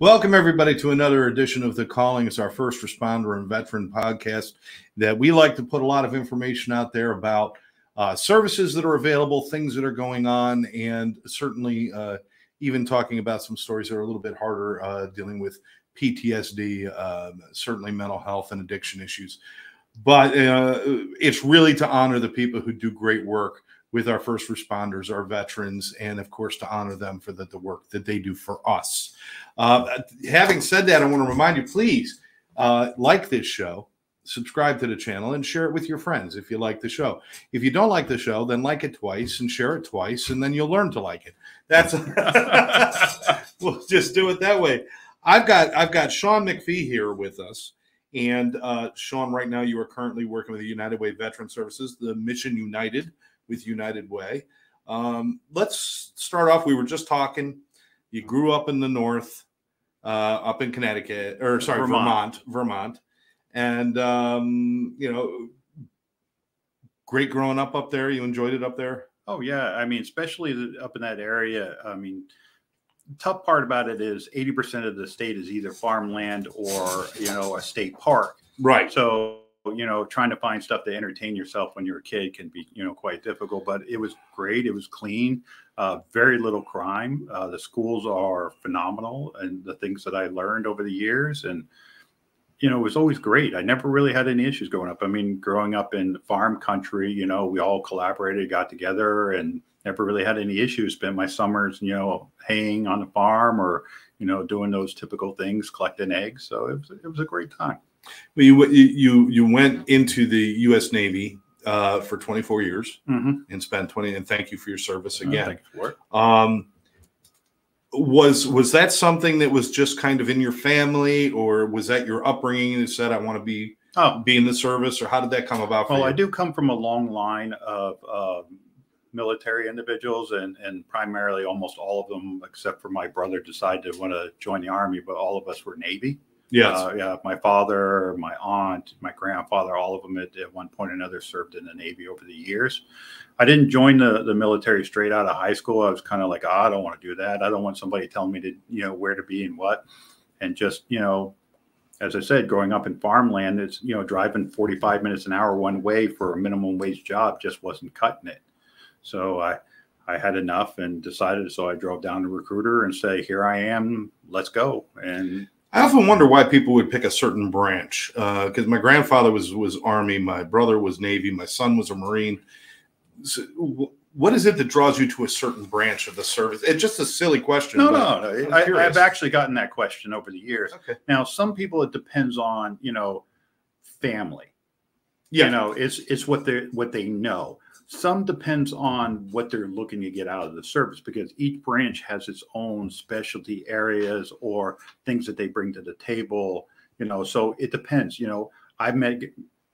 Welcome, everybody, to another edition of The Calling. It's our first responder and veteran podcast that we like to put a lot of information out there about services that are available, things that are going on, and certainly even talking about some stories that are a little bit harder dealing with PTSD, certainly mental health and addiction issues. But it's really to honor the people who do great work with our first responders, our veterans, and of course to honor them for the work that they do for us. Having said that, I want to remind you, please like this show, subscribe to the channel, and share it with your friends if you like the show. If you don't like the show, then like it twice and share it twice, and then you'll learn to like it. That's we'll just do it that way. I've got Sean MacPhee here with us. And Sean, right now you are currently working with the United Way Veteran Services, the Mission United with United Way. Let's start off. We were just talking. You grew up in the north, up in Connecticut, or sorry, Vermont. And, great growing up there. You enjoyed it up there? Oh, yeah. I mean, especially up in that area. I mean, the tough part about it is 80% of the state is either farmland or, a state park. Right. So, trying to find stuff to entertain yourself when you're a kid can be, quite difficult, but it was great. It was clean, very little crime. The schools are phenomenal, and the things that I learned over the years, and, it was always great. I never really had any issues growing up. I mean, growing up in farm country, we all collaborated, got together, and never really had any issues. Spent my summers, haying on the farm or, doing those typical things, collecting eggs. So it was a great time. Well, you went into the U.S. Navy for 24 years and spent 20. And thank you for your service again. Thank you for it. Was that something that was just kind of in your family, or was that your upbringing that said, I want to be in the service, or how did that come about for you? I do come from a long line of military individuals, and primarily almost all of them, except for my brother, decided to want to join the Army, but all of us were Navy. Yes. My father, my aunt, my grandfather, all of them at one point or another served in the Navy over the years. I didn't join the military straight out of high school. I was kind of like, I don't want to do that. I don't want somebody telling me to, where to be and what. And just, as I said, growing up in farmland, it's, driving 45 minutes an hour one way for a minimum wage job just wasn't cutting it. So I had enough and decided. So I drove down to Recruiter and say, here I am, let's go. And I often wonder why people would pick a certain branch, because my grandfather was Army, my brother was Navy, my son was a Marine. So what is it that draws you to a certain branch of the service? It's just a silly question. No. I've actually gotten that question over the years. Okay. Now, some people, it depends on, family. Yeah. It's what they know. Some depends on what they're looking to get out of the service, because each branch has its own specialty areas or things that they bring to the table, so it depends. I've met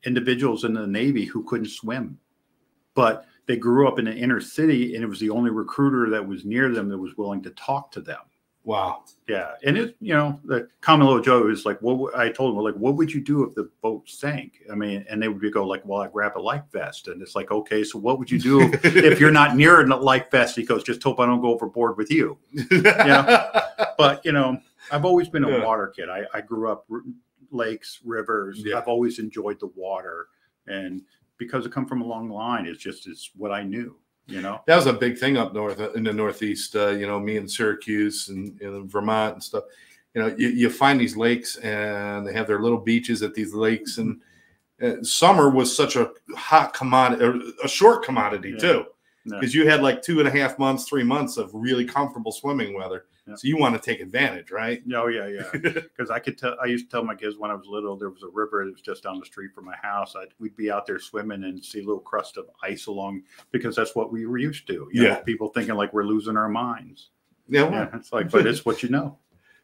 individuals in the Navy who couldn't swim, but they grew up in the inner city, and it was the only recruiter that was near them that was willing to talk to them. Wow. Yeah. And it, the common little joke is like, I told them, like, what would you do if the boat sank? I mean, and they would go like, well, I grab a life vest. And it's like, okay, so what would you do if you're not near a life vest? He goes, just hope I don't go overboard with you. But, I've always been a water kid. I grew up lakes, rivers. Yeah. I've always enjoyed the water. And because I come from a long line, it's what I knew. That was a big thing up north in the Northeast. Me in Syracuse and Vermont and stuff. You find these lakes, and they have their little beaches at these lakes. And summer was such a hot commodity, or a short commodity too, because you had like 2.5 months, 3 months of really comfortable swimming weather. Yeah. So you want to take advantage, right? Oh, yeah. Because I used to tell my kids when I was little, there was a river that was just down the street from my house. We'd be out there swimming and see a little crust of ice along, because that's what we were used to. You know, people thinking like we're losing our minds. Yeah, it's like, but it's what you know.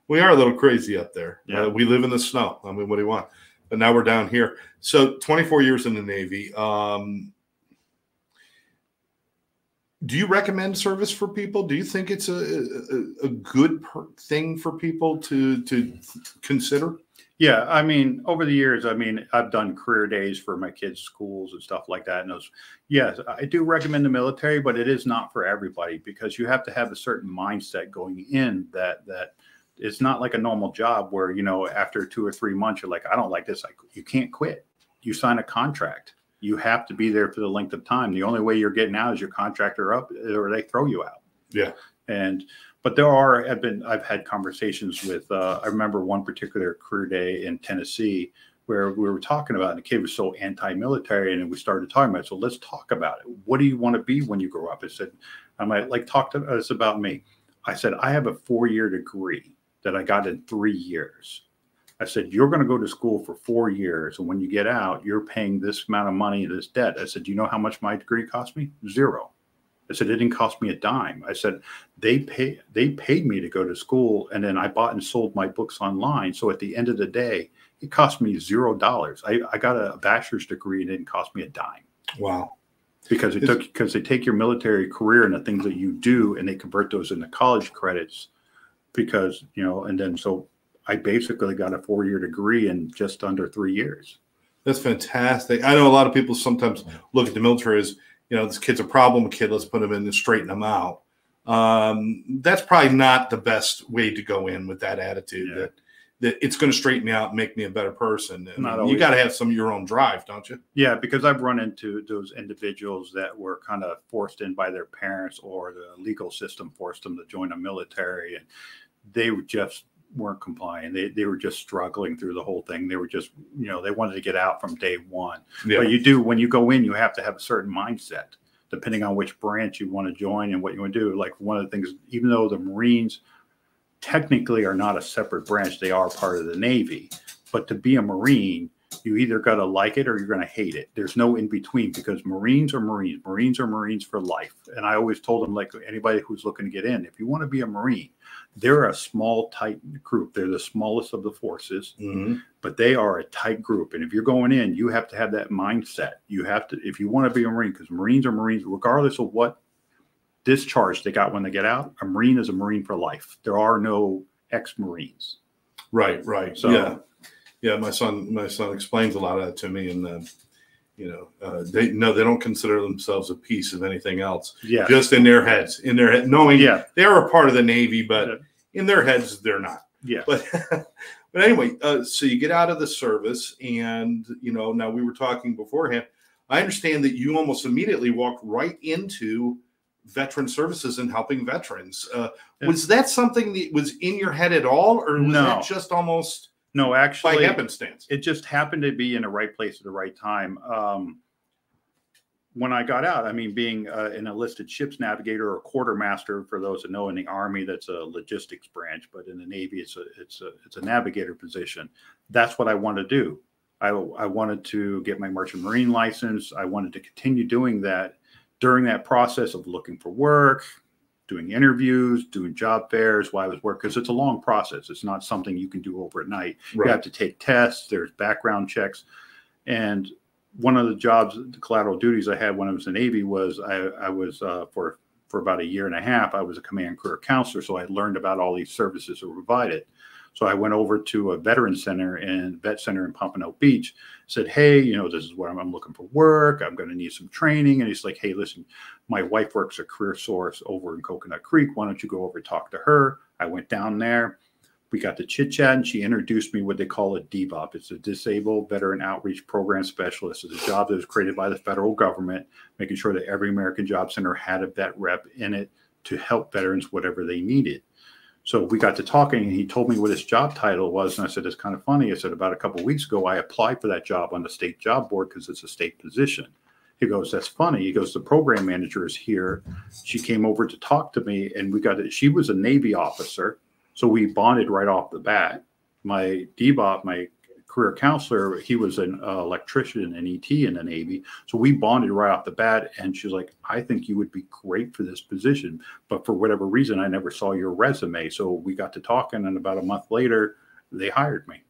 We are a little crazy up there. Yeah. We live in the snow. I mean, what do you want? But now we're down here. So 24 years in the Navy. Do you recommend service for people? Do you think it's a good thing for people to consider? Yeah, I mean, over the years, I've done career days for my kids' schools and stuff like that. And yes, I do recommend the military, but it is not for everybody, because you have to have a certain mindset going in that it's not like a normal job where, you know, after 2 or 3 months, you're like, I don't like this. Like, you can't quit. You sign a contract. You have to be there for the length of time. The only way you're getting out is your contract are up or they throw you out. Yeah. But I've had conversations with, I remember one particular career day in Tennessee where we were talking about, and the kid was so anti-military, and we started talking about it. So let's talk about it. What do you want to be when you grow up? I said, talk to us about me. I said, I have a 4-year degree that I got in 3 years. I said, you're going to go to school for 4 years. And when you get out, you're paying this amount of money, this debt. I said, do you know how much my degree cost me? $0. I said, it didn't cost me a dime. I said, they paid me to go to school. And then I bought and sold my books online. So at the end of the day, it cost me $0. I got a bachelor's degree and it didn't cost me a dime. Wow. Because they take your military career and the things that you do and they convert those into college credits because, you know, and then so I basically got a 4-year degree in just under 3 years. That's fantastic. I know a lot of people sometimes look at the military as, you know, this kid's a problem kid. Let's put him in and straighten him out. That's probably not the best way to go in with that attitude that it's going to straighten me out and make me a better person. And you got to have some of your own drive, don't you? Yeah, because I've run into those individuals that were kind of forced in by their parents or the legal system forced them to join the military. And they just weren't complying. They were just struggling through the whole thing. They were just, you know, they wanted to get out from day one. Yeah. But when you go in, you have to have a certain mindset, depending on which branch you want to join and what you want to do. Like one of the things, even though the Marines technically are not a separate branch, they are part of the Navy. But to be a Marine, you either got to like it or you're going to hate it. There's no in between because Marines are Marines. Marines are Marines for life. And I always told them, like anybody who's looking to get in, if you want to be a Marine, they're a small, tight group. They're the smallest of the forces, but they are a tight group. And if you're going in, you have to have that mindset. You have to, if you want to be a Marine, because Marines are Marines, regardless of what discharge they got when they get out, a Marine is a Marine for life. There are no ex-Marines. Right. So, yeah. My son explains a lot of that to me, and they don't consider themselves a piece of anything else. Yeah, just in their heads, knowing they're a part of the Navy, but in their heads they're not. Yeah, but anyway, so you get out of the service, and now we were talking beforehand. I understand that you almost immediately walked right into veteran services and helping veterans. Was that something that was in your head at all, or was that just almost? No, actually, by happenstance. It just happened to be in the right place at the right time. When I got out, I mean, being an enlisted ships navigator or quartermaster, for those that know, in the Army, that's a logistics branch, but in the Navy, it's a navigator position. That's what I wanted to do. I wanted to get my Merchant Marine license. I wanted to continue doing that during that process of looking for work, doing interviews, doing job fairs while I was working, because it's a long process. It's not something you can do overnight. Right. You have to take tests. There's background checks. And one of the jobs, the collateral duties I had when I was in the Navy was I was for about 1.5 years, I was a command career counselor. So I learned about all these services that were provided. So I went over to a veteran center and vet center in Pompano Beach, said, hey, this is where I'm looking for work. I'm going to need some training. And he's like, hey, listen, my wife works at Career Source over in Coconut Creek. Why don't you go over and talk to her? I went down there. We got to chit chat, and she introduced me what they call a DBOP. It's a Disabled Veteran Outreach Program Specialist. It's a job that was created by the federal government, making sure that every American Job Center had a vet rep in it to help veterans whatever they needed. So we got to talking, and he told me what his job title was. And I said, it's kind of funny. I said, about a couple of weeks ago, I applied for that job on the state job board because it's a state position. He goes, that's funny. He goes, the program manager is here. She came over to talk to me, and she was a Navy officer. So we bonded right off the bat. My DBOP, my career counselor, he was an electrician and ET in the Navy. So we bonded right off the bat. And she's like, I think you would be great for this position. But for whatever reason, I never saw your resume. So we got to talking, and about a month later, they hired me.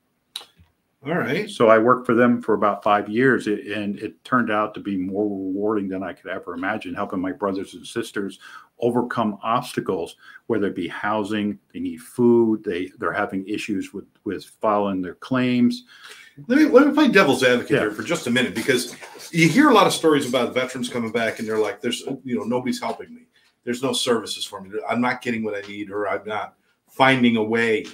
All right. So I worked for them for about 5 years, and it turned out to be more rewarding than I could ever imagine, helping my brothers and sisters overcome obstacles, whether it be housing, they need food, they're having issues with filing their claims. Let me play devil's advocate here for just a minute, because you hear a lot of stories about veterans coming back and they're like, there's nobody's helping me. There's no services for me. I'm not getting what I need, or I'm not finding a way.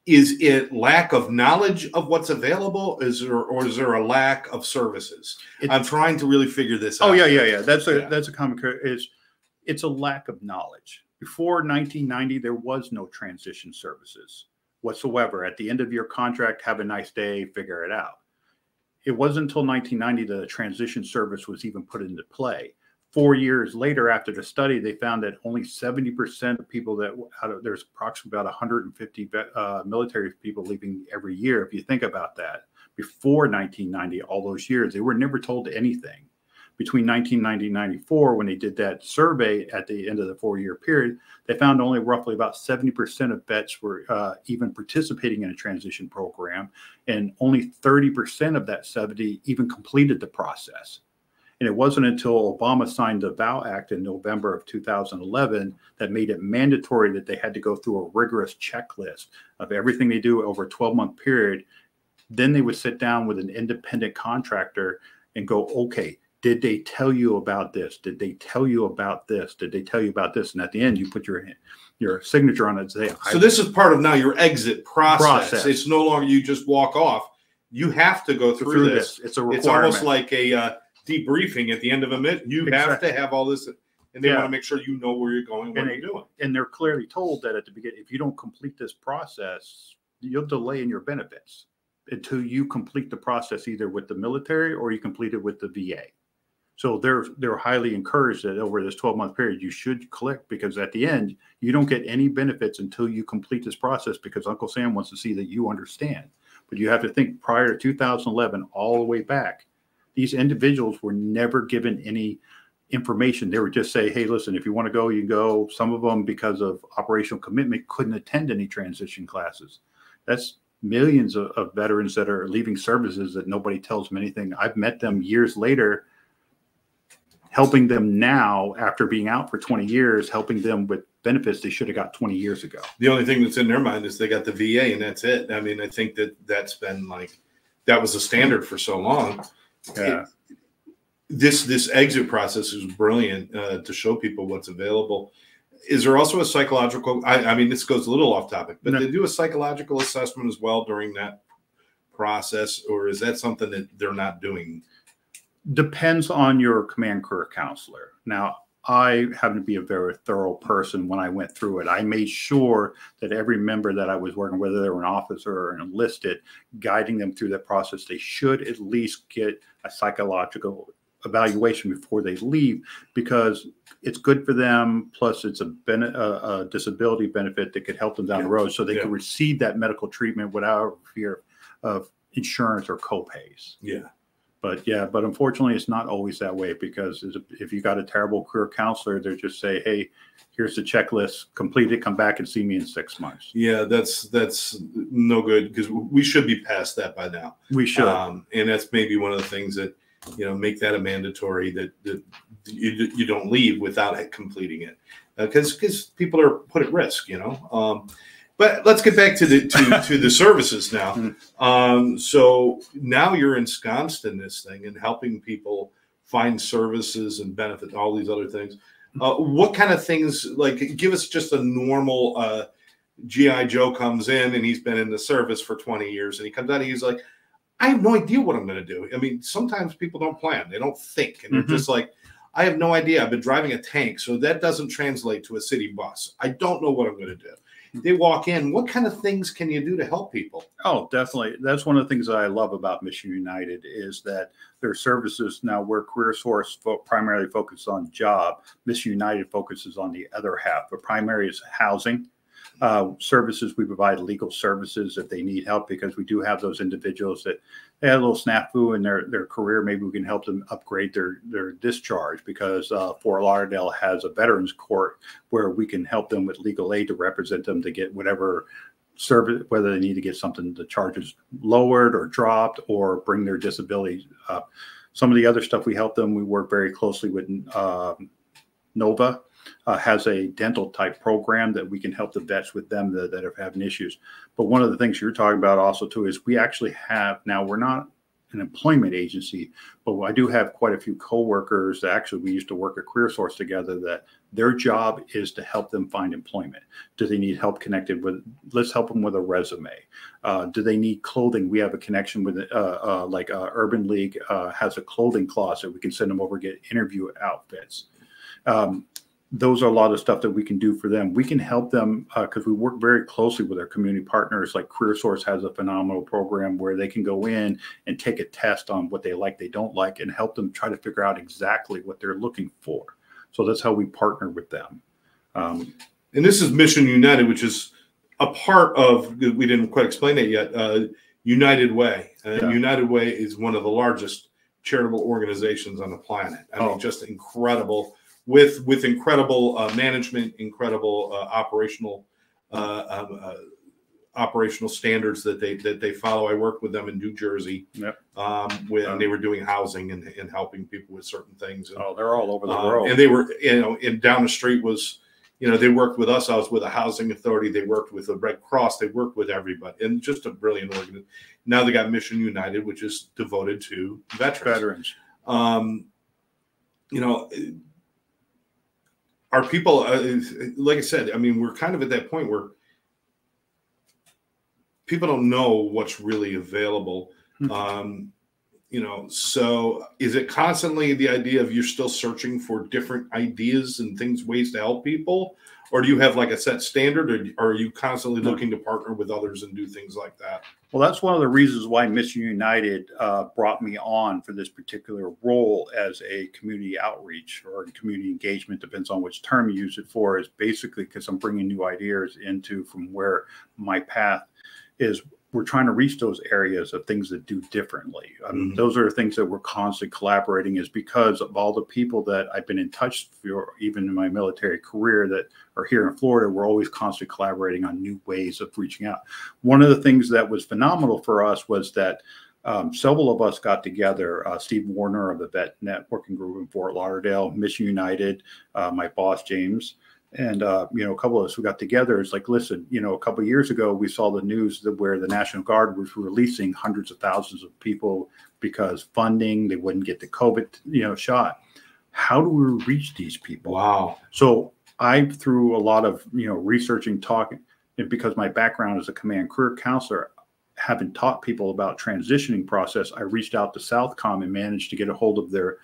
Is it lack of knowledge of what's available? Or is there a lack of services? I'm trying to really figure this out. Oh yeah. That's a common. It's a lack of knowledge. Before 1990, there was no transition services whatsoever. At the end of your contract, have a nice day, figure it out. It wasn't until 1990 that a transition service was even put into play. 4 years later, after the study, they found that only 70% of people there's approximately about 150 military people leaving every year. If you think about that, before 1990, all those years, they were never told anything. Between 1990 and 94, when they did that survey at the end of the 4-year period, they found only roughly about 70% of vets were even participating in a transition program, and only 30% of that 70 even completed the process. And it wasn't until Obama signed the VOW Act in November of 2011 that made it mandatory that they had to go through a rigorous checklist of everything they do over a 12-month period. Then they would sit down with an independent contractor and go, okay, did they tell you about this? Did they tell you about this? Did they tell you about this? And at the end, you put your signature on it and say, so this is part of now your exit process. It's no longer you just walk off. You have to go through this. It's a requirement. It's almost like a debriefing at the end of a minute. You have to have all this, and they want to make sure you know where you're going, what you're doing. And they're clearly told that at the beginning, if you don't complete this process, you'll delay in your benefits until you complete the process either with the military or you complete it with the VA. So they're highly encouraged that over this 12-month period, you should click, because at the end, you don't get any benefits until you complete this process, because Uncle Sam wants to see that you understand. But you have to think prior to 2011, all the way back, these individuals were never given any information. They would just say, hey, listen, if you want to go, you can go. Some of them, because of operational commitment, couldn't attend any transition classes. That's millions of veterans that are leaving services that nobody tells them anything. I've met them years later, helping them now after being out for 20 years, helping them with benefits they should have got 20 years ago. The only thing that's in their mind is they got the VA and that's it. I mean, I think that's been that was a standard for so long. Yeah. This exit process is brilliant to show people what's available. Is there also a psychological, I mean, this goes a little off topic, but they do a psychological assessment as well during that process, or is that something that they're not doing? Depends on your command career counselor. Now, I happen to be a very thorough person. When I went through it, I made sure that every member that I was working, whether they were an officer or an enlisted, guiding them through that process, they should at least get a psychological evaluation before they leave, because it's good for them. Plus, it's a disability benefit that could help them down the road, so they can receive that medical treatment without fear of insurance or copays. But unfortunately, it's not always that way, because if you got a terrible career counselor, they just say, hey, here's the checklist, complete it, come back and see me in 6 months. Yeah, that's no good, because we should be past that by now. We should. And that's maybe one of the things that, make that a mandatory, that you don't leave without completing it, because people are put at risk, But let's get back to the services now. So now you're ensconced in this thing and helping people find services and benefit, all these other things. What kind of things, give us just a normal GI Joe comes in and he's been in the service for 20 years and he comes out and he's like, I have no idea what I'm going to do. I mean, sometimes people don't plan, they don't think, and they're just like, I have no idea. I've been driving a tank, so that doesn't translate to a city bus. I don't know what I'm going to do. They walk in. What kind of things can you do to help people? Oh, definitely. That's one of the things that I love about Mission United is that their services now, where Career Source primarily focuses on job, Mission United focuses on the other half. The primary is housing. Services, we provide legal services if they need help, because we do have those individuals that they had a little snafu in their career. Maybe we can help them upgrade their discharge, because Fort Lauderdale has a veterans court where we can help them with legal aid to represent them to get whatever service, whether they need to get something, the charges lowered or dropped, or bring their disability up. Some of the other stuff we help them, we work very closely with Nova. Has a dental type program that we can help the vets with them that are having issues. But one of the things you're talking about also too is we actually have, now we're not an employment agency, but I do have quite a few coworkers that actually we used to work at Career Source together that Their job is to help them find employment. Do they need help connected with, let's help them with a resume. Do they need clothing? We have a connection with Urban League has a clothing closet. We can send them over, get interview outfits. Those are a lot of stuff that we can do for them. We can help them because we work very closely with our community partners. Like CareerSource has a phenomenal program where they can go in and take a test on what they like, they don't like, and help them try to figure out exactly what they're looking for. So that's how we partner with them. And this is Mission United, which is a part of, we didn't quite explain it yet, United Way. United Way is one of the largest charitable organizations on the planet. I mean, just incredible. With incredible management, incredible operational standards that they follow. I worked with them in New Jersey, and they were doing housing and helping people with certain things. And, they're all over the world. And they were, and down the street was, they worked with us. I was with a housing authority. They worked with the Red Cross. They worked with everybody, and just a brilliant organization. Now they got Mission United, which is devoted to veterans. Our people, like I said, I mean, we're kind of at that point where people don't know what's really available. So is it constantly the idea of you're still searching for different ideas and things, ways to help people? Or do you have like a set standard, or are you constantly looking to partner with others and do things like that? Well, that's one of the reasons why Mission United brought me on for this particular role as a community outreach or community engagement, depends on which term you use it for, is basically because I'm bringing new ideas into from where my path is. We're trying to reach those areas of things that do differently. Those are the things that we're constantly collaborating, is because of all the people that I've been in touch for, even in my military career, that are here in Florida. We're always constantly collaborating on new ways of reaching out. One of the things that was phenomenal for us was that several of us got together, Steve Warner of the Vet Networking Group in Fort Lauderdale, Mission United, my boss, James, and, a couple of us who got together. It's like, listen, a couple of years ago, we saw the news that where the National Guard was releasing hundreds of thousands of people because funding, they wouldn't get the COVID, shot. How do we reach these people? Wow. So I, through a lot of, researching, talking, and because my background as a command career counselor, having taught people about transitioning process, I reached out to Southcom and managed to get a hold of their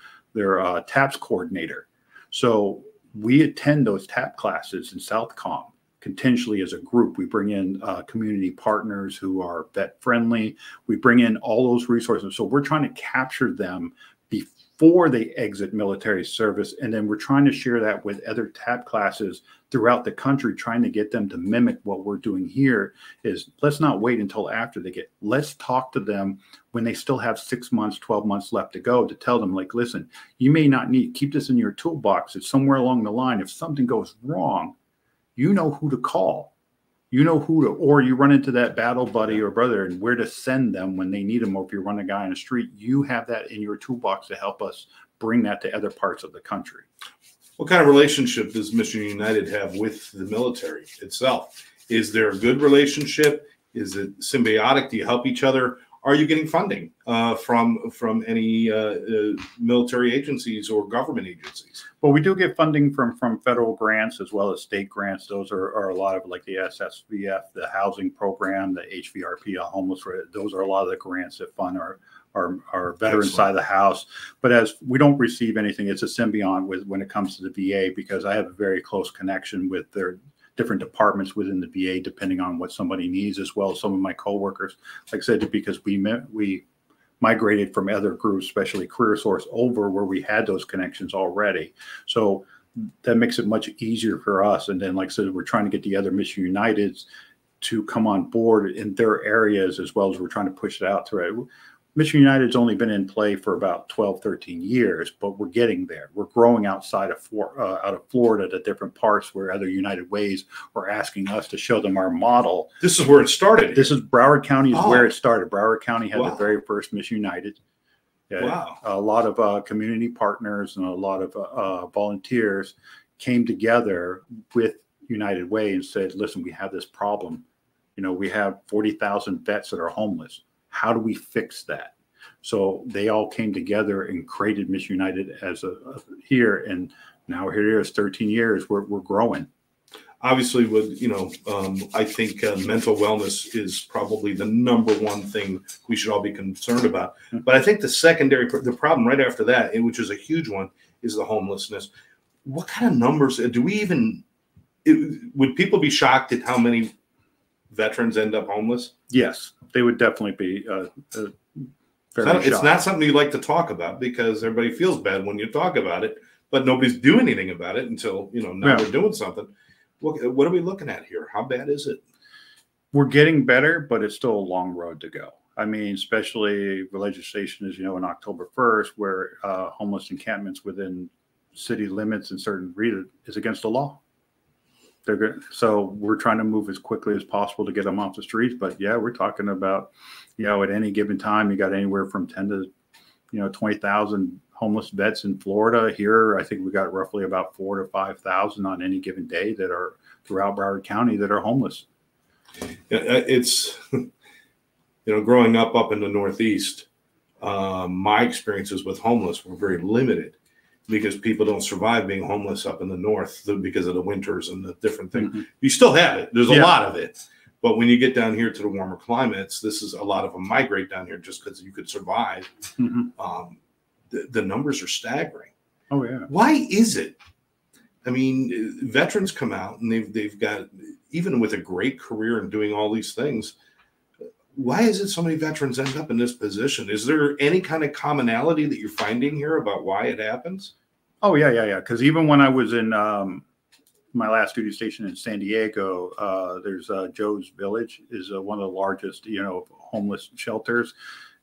TAPS coordinator. So we attend those TAP classes in Southcom continually as a group. We bring in community partners who are vet friendly. We bring in all those resources. So we're trying to capture them before they exit military service. And then we're trying to share that with other TAP classes throughout the country, trying to get them to mimic what we're doing here. Is let's not wait until after they get, let's talk to them when they still have 6 months, 12 months left to go, to tell them, like, listen, you may not need, keep this in your toolbox. It's somewhere along the line. If something goes wrong, you know who to call. You know who to, or you run into that battle buddy or brother and where to send them when they need them. Or if you run a guy on the street, you have that in your toolbox to help us bring that to other parts of the country. What kind of relationship does Mission United have with the military itself? Is there a good relationship? Is it symbiotic? Do you help each other? Are you getting funding from any military agencies or government agencies? Well, we do get funding from federal grants as well as state grants. Those are a lot of, like the SSVF, the housing program, the HVRP, homeless. Those are a lot of the grants that fund our veteran side of the house. But as we don't receive anything, it's a symbiont with when it comes to the VA, because I have a very close connection with their different departments within the VA, depending on what somebody needs, as well as some of my coworkers. Like I said, because we migrated from other groups, especially CareerSource, over where we had those connections already. So that makes it much easier for us. And then, like I said, we're trying to get the other Mission Uniteds to come on board in their areas, as well as we're trying to push it out through. Mission United's only been in play for about 12, 13 years, but we're getting there. We're growing outside of Florida to different parts where other United Ways are asking us to show them our model. This is where it started. This is Broward County is where it started. Broward County had the very first Mission United. A lot of community partners and a lot of volunteers came together with United Way and said, listen, we have this problem. We have 40,000 vets that are homeless. How do we fix that? So they all came together and created Mission United as here, and Now here it is, 13 years. We're growing. Obviously, with I think mental wellness is probably the number one thing we should all be concerned about. But I think the problem right after that, which is a huge one, is the homelessness. What kind of numbers do we even? Would people be shocked at how many veterans end up homeless? Yes, they would definitely be. It's not something you like to talk about because everybody feels bad when you talk about it, but nobody's doing anything about it until now we're doing something. What are we looking at here? How bad is it? We're getting better, but it's still a long road to go. I mean, especially the legislation is, in October 1st, where homeless encampments within city limits in certain regions is against the law. So we're trying to move as quickly as possible to get them off the streets. But yeah, we're talking about, at any given time, you got anywhere from 10 to, 20,000 homeless vets in Florida. Here, I think we got roughly about 4,000 to 5,000 on any given day that are throughout Broward County that are homeless. It's, growing up in the Northeast, my experiences with homeless were very limited because people don't survive being homeless up in the North because of the winters and the different things. Mm-hmm. You still have it. There's a lot of it. But when you get down here to the warmer climates, a lot of them migrate down here just because you could survive. Mm-hmm. The numbers are staggering. Oh, yeah. Why is it? I mean, veterans come out and they've got, even with a great career and doing all these things, why is it so many veterans end up in this position? Is there any kind of commonality that you're finding here about why it happens? Oh, yeah. Because even when I was in my last duty station in San Diego, there's Joe's Village is one of the largest, homeless shelters,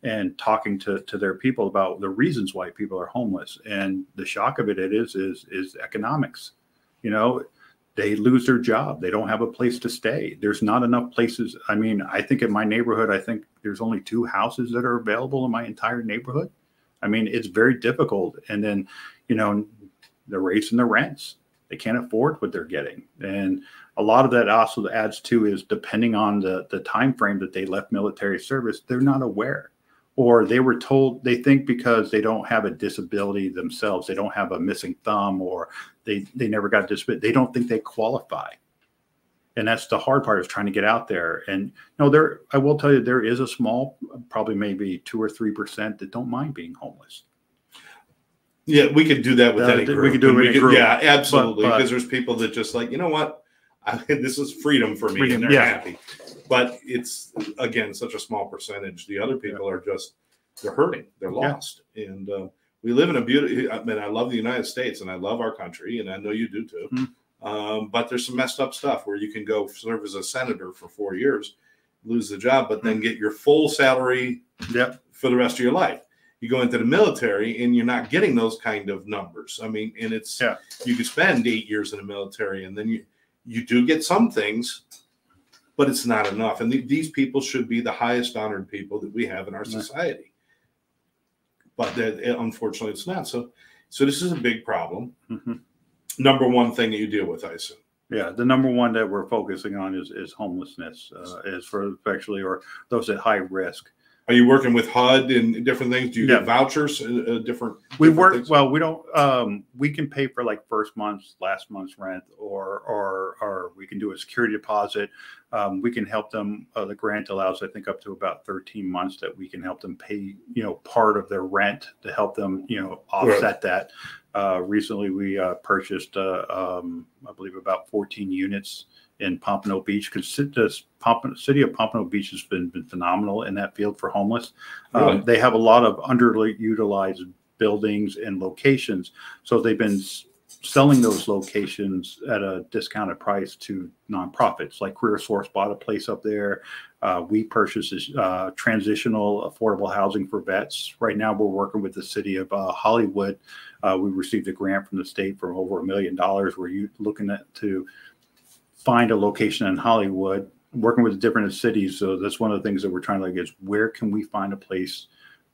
and talking to their people about the reasons why people are homeless. And the shock of it is economics. They lose their job. They don't have a place to stay. There's not enough places. I mean, I think in my neighborhood, there's only 2 houses that are available in my entire neighborhood. I mean, it's very difficult. And then, they're raising the rents. They can't afford what they're getting. And a lot of that also adds to is depending on the time frame that they left military service, they're not aware. Or they were told, they think because they don't have a disability themselves, they don't have a missing thumb, or they never got a disability, they don't think they qualify. And that's the hard part, is trying to get out there. And I will tell you, there is a small, probably maybe 2 or 3% that don't mind being homeless. Yeah, we could do that with any group. We could do it with a group. Yeah, absolutely. Because there's people that just like, you know what? This is freedom for me, and they're happy. But it's, again, such a small percentage. The other people are just, they're hurting. They're lost. And we live in a beautiful, I mean, I love the United States and I love our country, and I know you do too. Mm-hmm. But there's some messed up stuff where you can go serve as a senator for 4 years, lose the job, but then get your full salary for the rest of your life. You go into the military and you're not getting those kind of numbers. I mean, and it's, you could spend 8 years in the military and then you do get some things, but it's not enough. And these people should be the highest honored people that we have in our society. But unfortunately, it's not. So this is a big problem. Mm-hmm. Number one thing that you deal with, I assume. Yeah, the number one that we're focusing on is homelessness, is for especially or those at high risk. Are you working with HUD and different things? Do you get vouchers? We work things? Well. We don't. We can pay for like first month's, last month's rent, or we can do a security deposit. We can help them. The grant allows, I think, up to about 13 months that we can help them pay, part of their rent to help them, offset that. Recently, we purchased, I believe, about 14 units in Pompano Beach, because the city of Pompano Beach has been phenomenal in that field for homeless. Really? They have a lot of underutilized buildings and locations, so they've been selling those locations at a discounted price to nonprofits. Like Career Source bought a place up there. We purchased transitional affordable housing for vets. Right now, we're working with the city of Hollywood. We received a grant from the state for over $1 million. We're looking to find a location in Hollywood, working with different cities. So that's one of the things that we're trying to is where can we find a place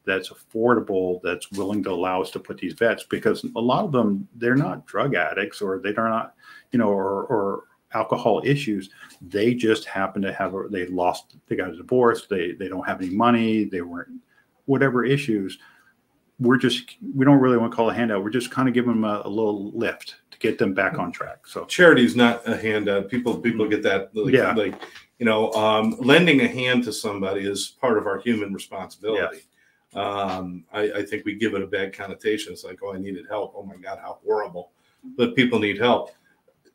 that's affordable, that's willing to allow us to put these vets, because a lot of them, they're not drug addicts, or they're not, or alcohol issues. They just happen to have, they got a divorce. They don't have any money. They weren't, whatever issues. we don't really want to call it a handout. We're just kind of giving them a little lift to get them back on track. So charity is not a handout. People get that. Like, lending a hand to somebody is part of our human responsibility. Yeah. I think we give it a bad connotation. It's like, oh, I needed help. Oh my God, how horrible. But people need help.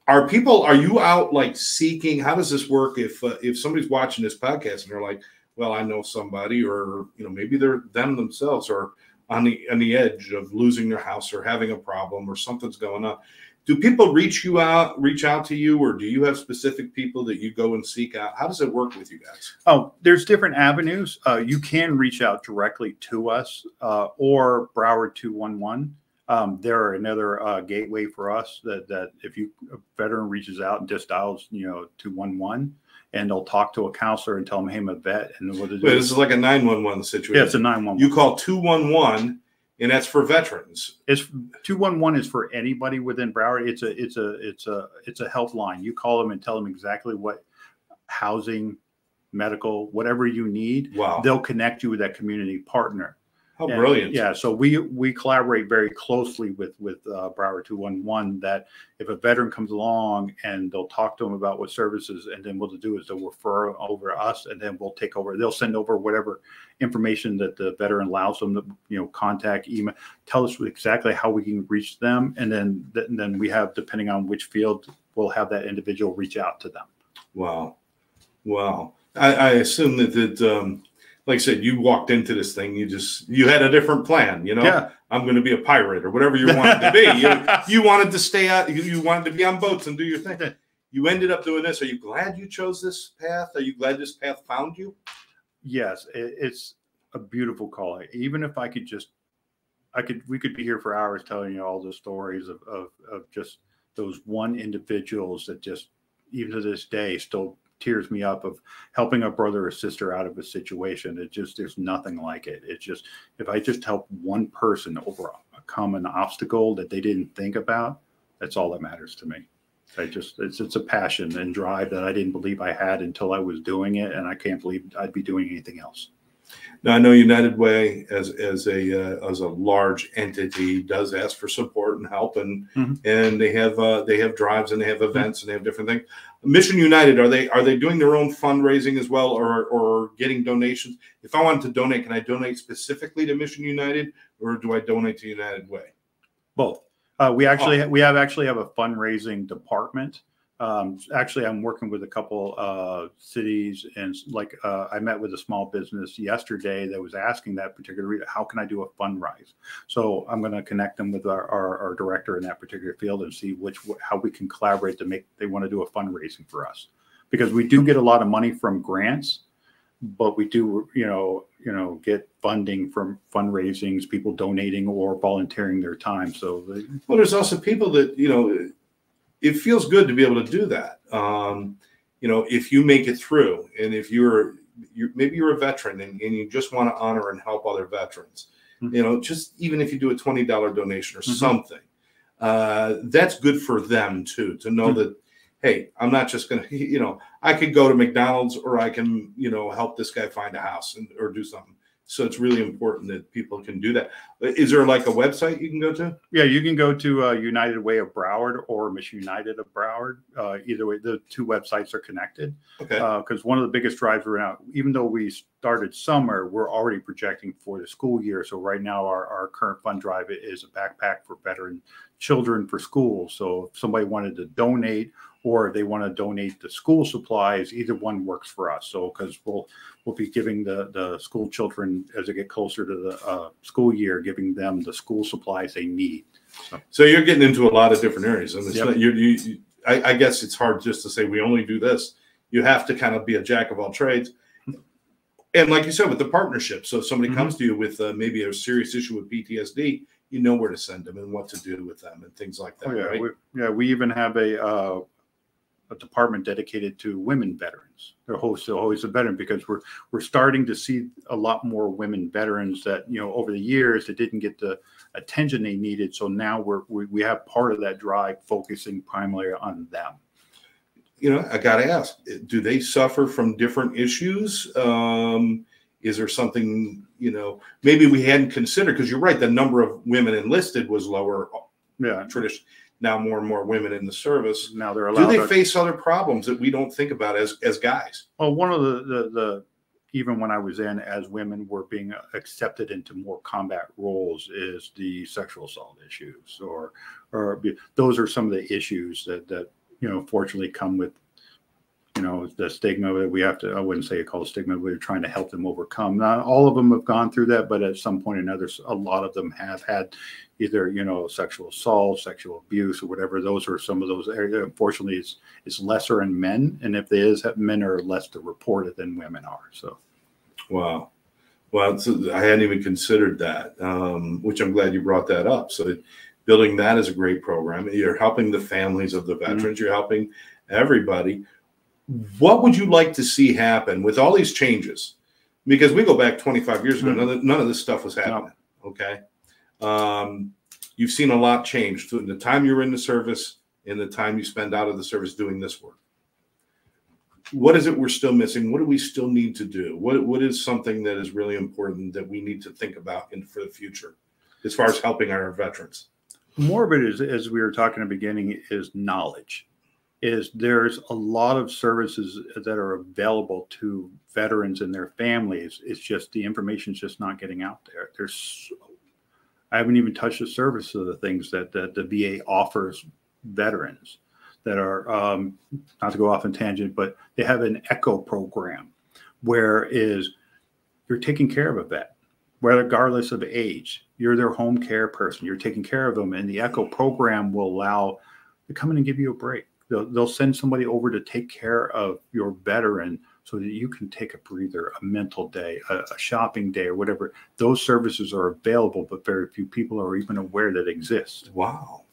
Are you out like seeking? How does this work if somebody's watching this podcast and they're like, well, I know somebody, or maybe they're them themselves or on the edge of losing their house or having a problem or something's going on. Do people reach out to you, or do you have specific people that you go and seek out? How does it work with you guys? Oh, there's different avenues. You can reach out directly to us or Broward 211. They're another gateway for us that if a veteran reaches out and just dials 211, and they'll talk to a counselor and tell them, hey, I'm a vet. And what to do. Wait, this is like a 911 situation. Yeah, it's a 911. You call 211, and that's for veterans. It's 211 is for anybody within Broward. It's a helpline. You call them and tell them exactly what housing, medical, whatever you need. Wow. They'll connect you with that community partner. How brilliant. Yeah, so we collaborate very closely with Broward 211, that if a veteran comes along and they'll talk to them about what services, and then what they'll do is they'll refer over us, and then we'll take over. They'll send over whatever information that the veteran allows them to, contact, email, tell us exactly how we can reach them, and then we have, depending on which field, we'll have that individual reach out to them. Wow. I assume that like I said, you walked into this thing, you had a different plan, Yeah. I'm going to be a pirate or whatever you wanted to be. You wanted to stay out, you wanted to be on boats and do your thing. You ended up doing this. Are you glad you chose this path? Are you glad this path found you? Yes, it's a beautiful call. Even if we could be here for hours telling you all the stories of just those one individuals that just, even to this day, still tears me up, of helping a brother or sister out of a situation. There's nothing like it. It's just, if I just help one person overcome an obstacle that they didn't think about, that's all that matters to me. It's a passion and drive that I didn't believe I had until I was doing it, and I can't believe I'd be doing anything else. Now, I know United Way as a large entity does ask for support and help, and and they have drives and they have events and they have different things. Mission United, are they doing their own fundraising as well, or getting donations? If I wanted to donate, can I donate specifically to Mission United, or do I donate to United Way? Both. We have a fundraising department. Actually, I'm working with a couple cities, and I met with a small business yesterday that was asking that particular reason, how can I do a fundraise? So I'm going to connect them with our director in that particular field and see how we can collaborate they want to do a fundraising for us, because we do get a lot of money from grants, but we do get funding from fundraisings, people donating or volunteering their time. So there's also people that it feels good to be able to do that. If you make it through, and if maybe you're a veteran and you just want to honor and help other veterans, just even if you do a $20 donation or something, that's good for them too, to know that, hey, I'm not just going to, I could go to McDonald's, or I can, help this guy find a house or do something. So it's really important that people can do that. Is there like a website you can go to? Yeah, you can go to United Way of Broward or Mission United of Broward. Either way, the two websites are connected. Okay. Because one of the biggest drives around, even though we started summer, we're already projecting for the school year. So right now our current fund drive is a backpack for veteran children for school. So if somebody wanted to donate, or if they want to donate the school supplies, either one works for us. So because we'll be giving the school children, as they get closer to the school year, giving them the school supplies they need. So you're getting into a lot of different areas. And I guess it's hard just to say we only do this. You have to kind of be a jack of all trades. And like you said, with the partnership, so if somebody comes to you with maybe a serious issue with PTSD, you know where to send them and what to do with them and things like that. Oh, yeah, right? We even have a department dedicated to women veterans. They're always a veteran, because we're starting to see a lot more women veterans that, over the years, that didn't get the attention they needed. So now we have part of that drive focusing primarily on them. I got to ask, do they suffer from different issues? Is there something, maybe we hadn't considered? Because you're right, the number of women enlisted was lower. Yeah. Tradition. Now more and more women in the service. Now they're allowed. Do they face other problems that we don't think about as guys? Well, one of the even when I was in, as women were being accepted into more combat roles, is the sexual assault issues, or those are some of the issues that fortunately come with the stigma that we have to. I wouldn't say call it stigma. We're trying to help them overcome. Not all of them have gone through that, but at some point or another, a lot of them have had either sexual assault, sexual abuse, or whatever. Those are some of those areas. Unfortunately, it's lesser in men, and if there is, men are less to report it than women are. So, wow. Well, I hadn't even considered that, which I'm glad you brought that up. So, building that is a great program. You're helping the families of the veterans. Mm-hmm. You're helping everybody. What would you like to see happen with all these changes? Because we go back 25 years ago, none of this stuff was happening. No. Okay. You've seen a lot change through the time you were in the service and the time you spend out of the service doing this work. What is it we're still missing? What do we still need to do? What is something that is really important that we need to think about for the future as far as helping our veterans? More of it is, as we were talking in the beginning, is knowledge. There's a lot of services that are available to veterans and their families. It's just the information is just not getting out there. I haven't even touched the surface of the things that the VA offers veterans that are, not to go off on tangent, but they have an ECHO program where you're taking care of a vet, regardless of age. You're their home care person. You're taking care of them, and the ECHO program will allow to come in and give you a break. They'll send somebody over to take care of your veteran so that you can take a breather, a mental day, a shopping day, or whatever. Those services are available, but very few people are even aware that exist. Wow.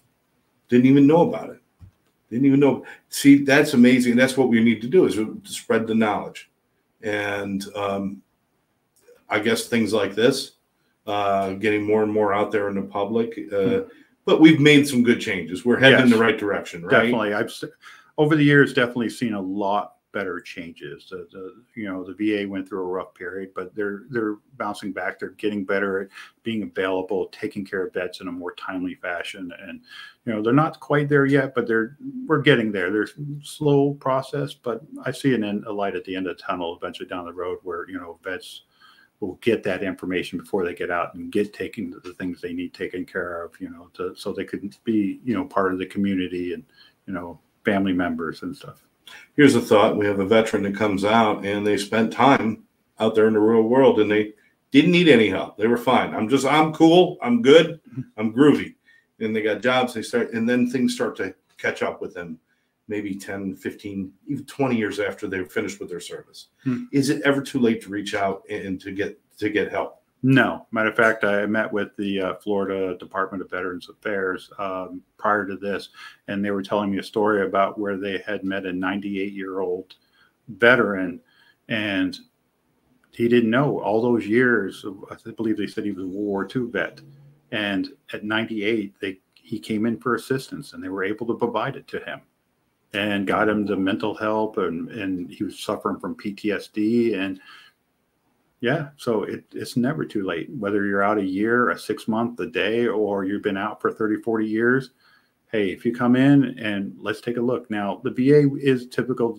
Didn't even know about it. Didn't even know. See, that's amazing. That's what we need to do, is to spread the knowledge. And I guess things like this, getting more and more out there in the public. But we've made some good changes. We're heading in the right direction, right? Definitely. I've over the years definitely seen a lot better changes. The VA went through a rough period, but they're bouncing back. They're getting better at being available, taking care of vets in a more timely fashion. And they're not quite there yet, but we're getting there. There's a slow process, but I see a light at the end of the tunnel eventually down the road where vets will get that information before they get out and taking the things they need taken care of, so they could be, part of the community and, family members and stuff. Here's a thought. We have a veteran that comes out and they spent time out there in the real world and they didn't need any help. They were fine. I'm cool. I'm good. I'm groovy. And they got jobs. And then things start to catch up with them. Maybe 10, 15, even 20 years after they've finished with their service. Is it ever too late to reach out and to get help? No. Matter of fact, I met with the Florida Department of Veterans Affairs prior to this, and they were telling me a story about where they had met a 98-year-old veteran, and he didn't know all those years. I believe they said he was a World War II vet. And at 98, he came in for assistance, and they were able to provide it to him and got him the mental help, and he was suffering from PTSD. And yeah, so it's never too late, whether you're out a year, a 6 month, a day, or you've been out for 30, 40 years. Hey, if you come in and let's take a look. Now, the VA is typical.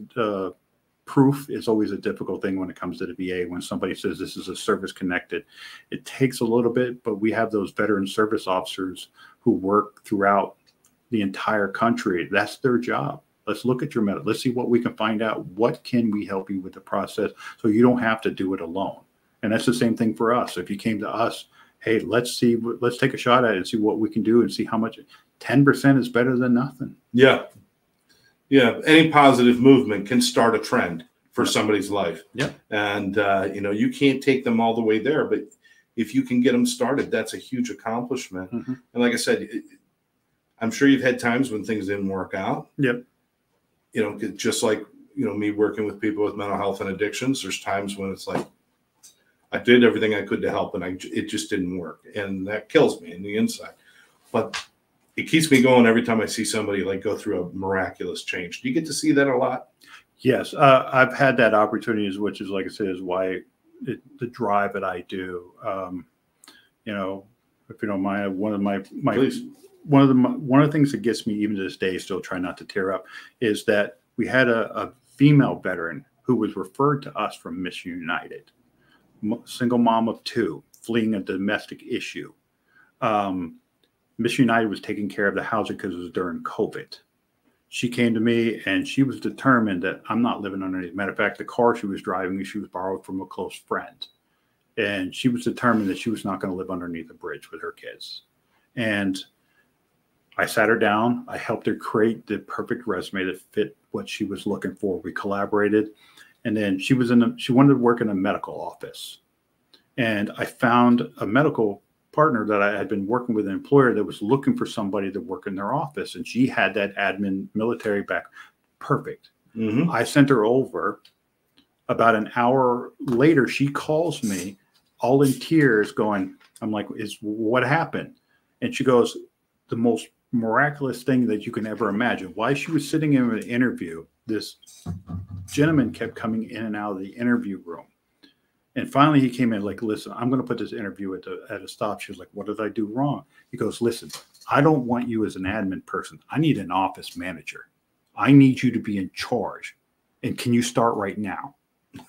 Proof is always a difficult thing when it comes to the VA. When somebody says this is a service connected, it takes a little bit, but we have those veteran service officers who work throughout the entire country. That's their job. Let's look at your medical. Let's see what we can find out. What can we help you with the process so you don't have to do it alone? And that's the same thing for us. If you came to us, hey, let's take a shot at it and see what we can do and see how much. 10% is better than nothing. Yeah. Yeah. Any positive movement can start a trend for somebody's life. Yeah. And, you can't take them all the way there, but if you can get them started, that's a huge accomplishment. Mm-hmm. And like I said, I'm sure you've had times when things didn't work out. Yep. Just like, me working with people with mental health and addictions, there's times when it's like, I did everything I could to help and it just didn't work. And that kills me in the inside. But it keeps me going every time I see somebody go through a miraculous change. Do you get to see that a lot? Yes. I've had that opportunity, which is, like I said, is why, the drive that I do. You know, if you don't mind, one of the things that gets me even to this day, still try not to tear up, is that we had a female veteran who was referred to us from Mission United, single mom of 2, fleeing a domestic issue. Mission United was taking care of the housing because it was during COVID. She came to me and she was determined that I'm not living underneath. Matter of fact, the car she was driving, she was borrowed from a close friend. And she was determined that she was not going to live underneath a bridge with her kids. And I sat her down. I helped her create the perfect resume that fit what she was looking for. We collaborated. And then she wanted to work in a medical office. And I found a medical partner that I had been working with, an employer that was looking for somebody to work in their office. And she had that admin military back. Perfect. Mm-hmm. I sent her over. About an hour later, she calls me all in tears going, I'm like, what happened? And she goes, the most miraculous thing that you can ever imagine. While she was sitting in an interview, this gentleman kept coming in and out of the interview room. And finally he came in like, listen, I'm going to put this interview at a stop. She was like, what did I do wrong? He goes, listen, I don't want you as an admin person. I need an office manager. I need you to be in charge. And can you start right now?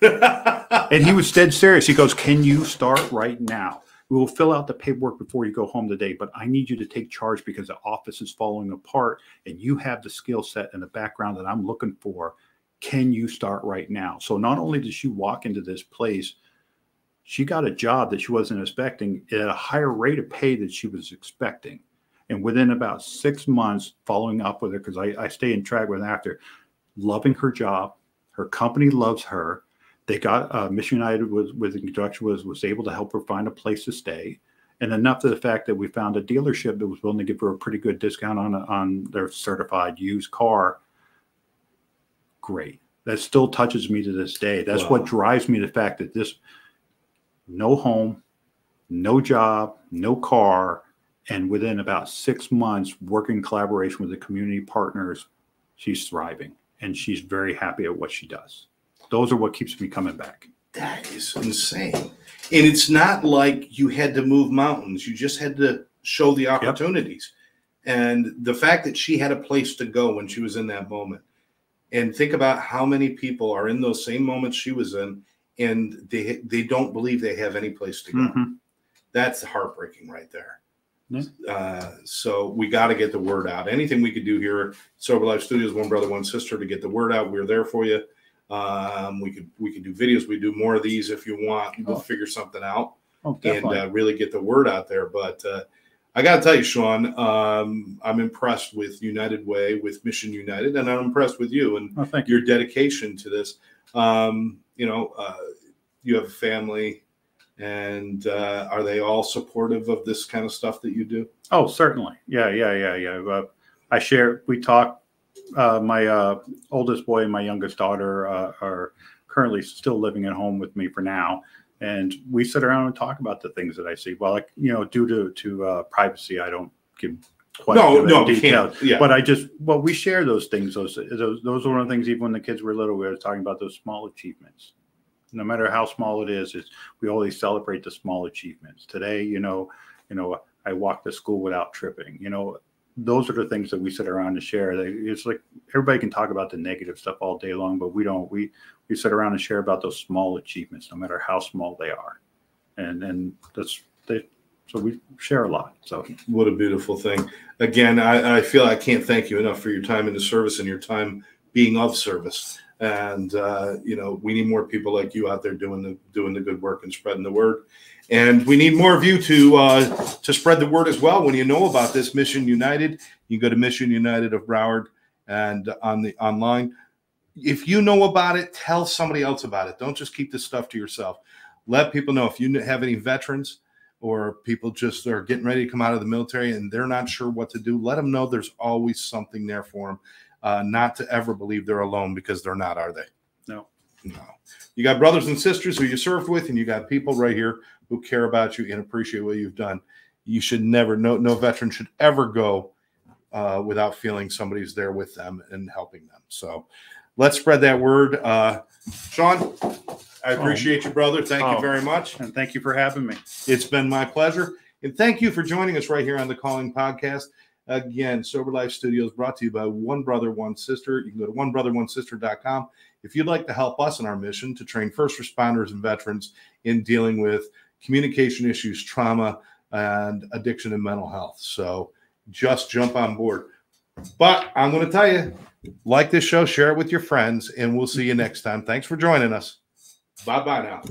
And he was dead serious. He goes, can you start right now? We will fill out the paperwork before you go home today, but I need you to take charge because the office is falling apart and you have the skill set and the background that I'm looking for. Can you start right now? So not only did she walk into this place, she got a job that she wasn't expecting at a higher rate of pay than she was expecting. And within about 6 months, following up with her, because I stay in track with her after, loving her job, her company loves her. They got Mission United with the conjunction was able to help her find a place to stay, and enough to the fact that we found a dealership that was willing to give her a pretty good discount on their certified used car. Great. That still touches me to this day. That's what drives me, the fact that this no home, no job, no car, and within about 6 months, working in collaboration with the community partners, she's thriving and she's very happy at what she does. Those are what keeps me coming back. That is insane. And it's not like you had to move mountains. You just had to show the opportunities. Yep. And the fact that she had a place to go when she was in that moment. And think about how many people are in those same moments she was in, and they don't believe they have any place to go. Mm-hmm. That's heartbreaking right there. Yeah. So we got to get the word out. Anything we could do here at Sober Life Studios, One Brother, One Sister, to get the word out. We're there for you. We could do videos. We do more of these if you want. We'll figure something out and really get the word out there. But I got to tell you, Sean, I'm impressed with United Way, with Mission United, and I'm impressed with you and your dedication to this. You have a family, and are they all supportive of this kind of stuff that you do? Oh, certainly. Yeah. I share. We talk. My oldest boy and my youngest daughter are currently still living at home with me for now. And we sit around and talk about the things that I see. Well, due to privacy, I don't give details. Yeah. But we share those things. Those are one of the things, even when the kids were little, we were talking about those small achievements. No matter how small it is, we always celebrate the small achievements. Today, I walked to school without tripping. Those are the things that we sit around and share. It's like everybody can talk about the negative stuff all day long, but we don't. We sit around and share about those small achievements, no matter how small they are. So we share a lot. So what a beautiful thing. Again, I feel I can't thank you enough for your time in the service and your time being of service. And we need more people like you out there doing the good work and spreading the word. And we need more of you to spread the word as well. When you know about this Mission United, you go to Mission United of Broward and on the online. If you know about it, tell somebody else about it. Don't just keep this stuff to yourself. Let people know. If you have any veterans or people just are getting ready to come out of the military and they're not sure what to do, let them know there's always something there for them. Not to ever believe they're alone, because they're not, are they? No. You got brothers and sisters who you served with, and you got people right here who care about you and appreciate what you've done. You should never, no veteran should ever go without feeling somebody's there with them and helping them. So let's spread that word. Sean, I appreciate you, brother. Thank you very much. And thank you for having me. It's been my pleasure. And thank you for joining us right here on the Calling Podcast. Again, Sober Life Studios brought to you by One Brother, One Sister. You can go to onebrother1sister.com if you'd like to help us in our mission to train first responders and veterans in dealing with communication issues, trauma, and addiction and mental health. So just jump on board. But I'm going to tell you, like this show, share it with your friends, and we'll see you next time. Thanks for joining us. Bye-bye now.